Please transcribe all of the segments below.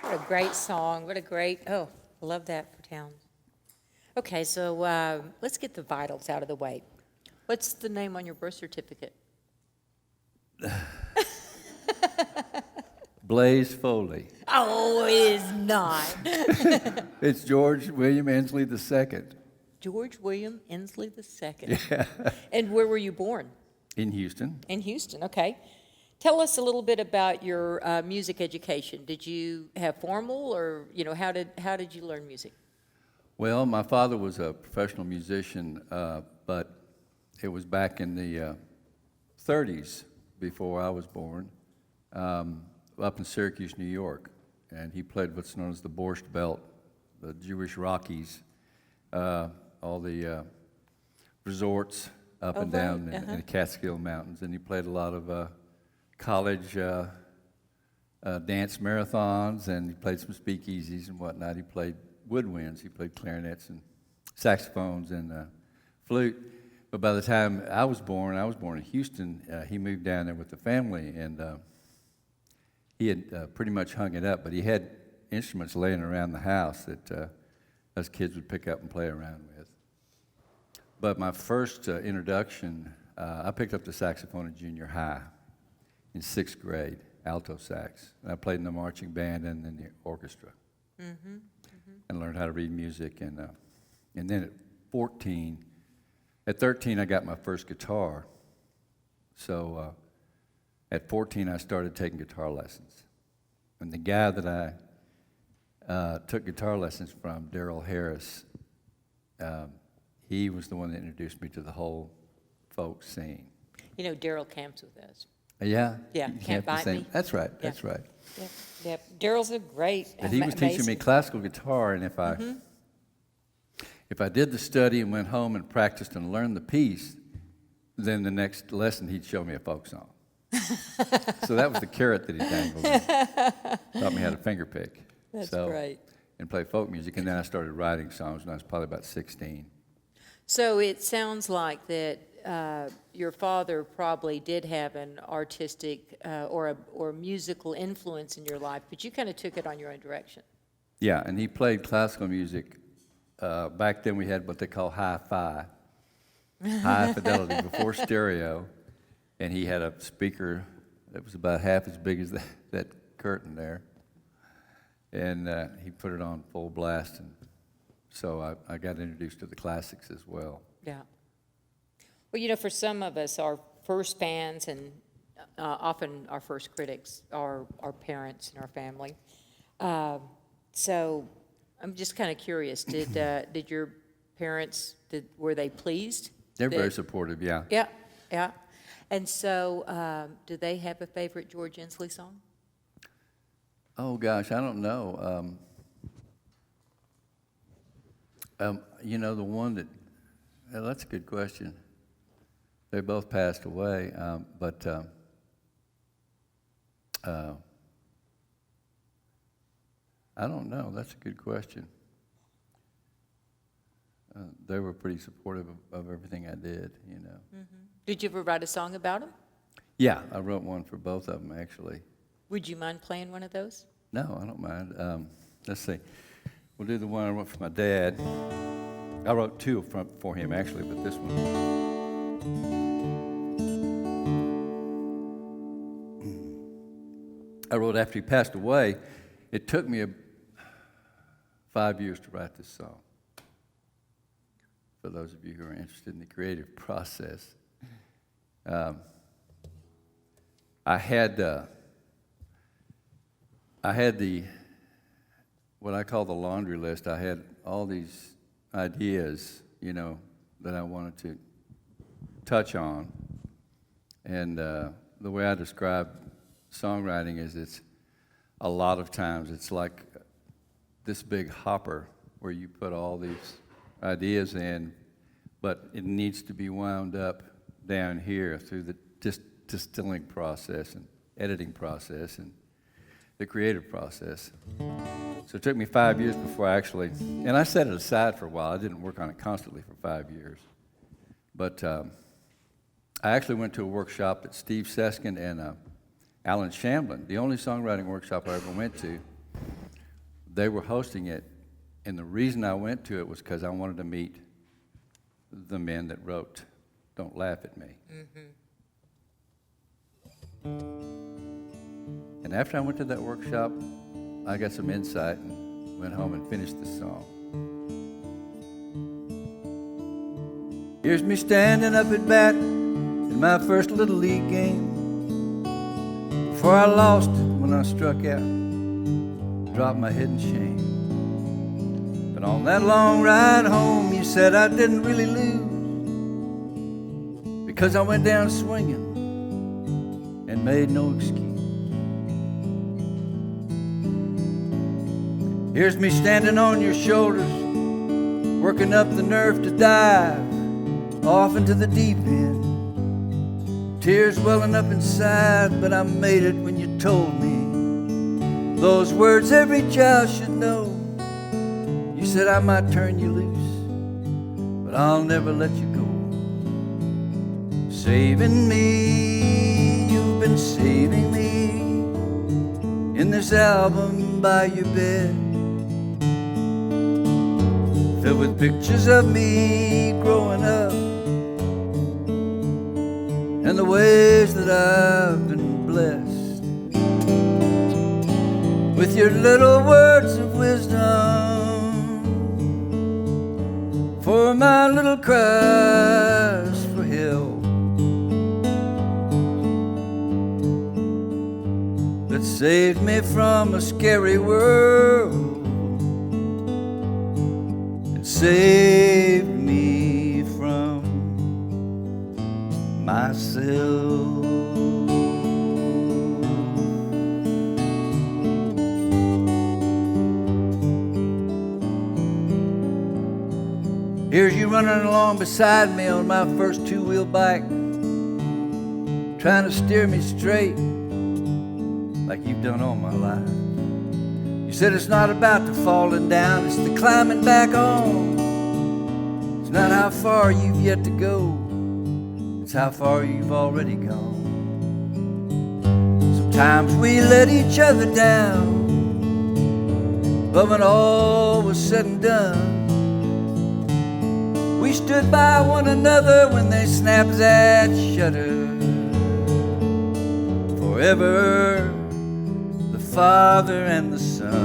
What a great song. What a great, I love that for Townes. Okay, so let's get the vitals out of the way. What's the name on your birth certificate? Blaze Foley. Oh, it is not. It's George William Ensle II. George William Ensle II. Yeah. And where were you born? In Houston. In Houston, okay. Tell us a little bit about your music education. Did you have formal, or how did you learn music? Well, my father was a professional musician, but it was back in the 30s before I was born, up in Syracuse, New York, and he played what's known as the Borscht Belt, the Jewish Rockies, all the resorts up and down in the Catskill Mountains, and he played a lot of college dance marathons, and he played some speakeasies and whatnot. He played woodwinds, he played clarinets and saxophones and flute. But by the time I was born in Houston. He moved down there with the family, and he had pretty much hung it up, but he had instruments laying around the house that us kids would pick up and play around with. But my first introduction, I picked up the saxophone in junior high in 6th grade, alto sax. And I played in the marching band and in the orchestra. Mm-hmm. Mm-hmm. And learned how to read music. And then at 13, I got my first guitar. So at 14, I started taking guitar lessons. And the guy that I took guitar lessons from, Daryl Harris, he was the one that introduced me to the whole folk scene. Daryl camps with us. Yeah? Yeah, Can't Bite Me. That's right, that's right. Yeah. Daryl's a great, And he was teaching me classical guitar, and if I did the study and went home and practiced and learned the piece, then the next lesson he'd show me a folk song. So that was the carrot that he dangled me. Taught me how to finger pick. That's great. And play folk music, and then I started writing songs when I was probably about 16. So it sounds like that your father probably did have an artistic or musical influence in your life, but you kind of took it on your own direction. Yeah, and he played classical music. Back then we had what they call hi-fi, high fidelity, before stereo, and he had a speaker that was about half as big as that curtain there, and he put it on full blast, and so I got introduced to the classics as well. Yeah. Well, for some of us, our first fans and often our first critics are our parents and our family. So I'm just kind of curious. Did your parents were they pleased? They're very supportive. Yeah. Yeah. Yeah. And so, do they have a favorite George Ensle song? Oh gosh, I don't know. The one that's a good question. They both passed away, but I don't know. That's a good question. They were pretty supportive of everything I did, Mm-hmm. Did you ever write a song about them? Yeah, I wrote one for both of them, actually. Would you mind playing one of those? No, I don't mind. Let's see. We'll do the one I wrote for my dad. I wrote two for him, actually, but this one. I wrote after he passed away. It took me 5 years to write this song. For those of you who are interested in the creative process, I had the what I call the laundry list. I had all these ideas, that I wanted to touch on, and the way I describe songwriting is it's a lot of times it's like this big hopper where you put all these ideas in, but it needs to be wound up down here through the distilling process and editing process, and the creative process. So it took me 5 years before I actually, and I set it aside for a while. I didn't work on it constantly for 5 years. But I actually went to a workshop that Steve Seskin and Alan Shamblin, the only songwriting workshop I ever went to, they were hosting it. And the reason I went to it was because I wanted to meet the men that wrote Don't Laugh at Me. And after I went to that workshop, I got some insight and went home and finished the song. Here's me standing up at bat in my first Little League game. Before I lost it when I struck out, dropped my head in shame. But on that long ride home, you said I didn't really lose, because I went down swinging and made no excuse. Here's me standing on your shoulders, working up the nerve to dive off into the deep end. Tears welling up inside, but I made it when you told me those words every child should know. You said I might turn you loose, but I'll never let you go. Saving me, you've been saving me in this album by your bed, filled with pictures of me growing up and the ways that I've been blessed with your little words of wisdom for my little cries for help that saved me from a scary world and saved me from myself. Here's you running along beside me on my first two-wheel bike, trying to steer me straight like you've done all my life. You said it's not about the falling down, it's the climbing back on. It's not how far you've yet to go, it's how far you've already gone. Sometimes we let each other down, but when all was said and done, we stood by one another when they snapped that shutter. Forever, the Father and the Son.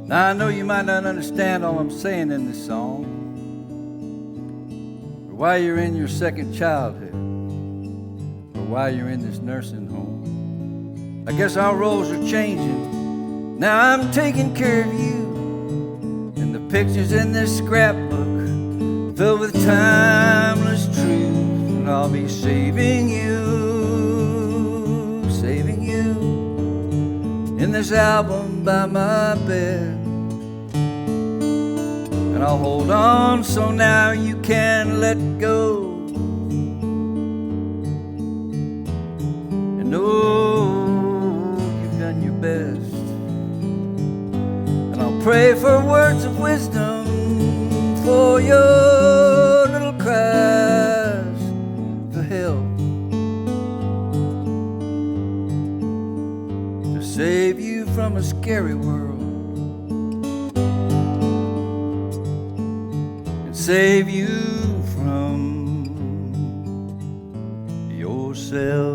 Now I know you might not understand all I'm saying in this song, or why you're in your second childhood, or why you're in this nursing home. I guess our roles are changing. Now I'm taking care of you, and the pictures in this scrapbook filled with timeless truth, and I'll be saving you in this album by my bed. And I'll hold on so now you can let go, and know you've done your best. And I'll pray for words of wisdom for your little cries for help, to save you from a scary world, save you from yourself.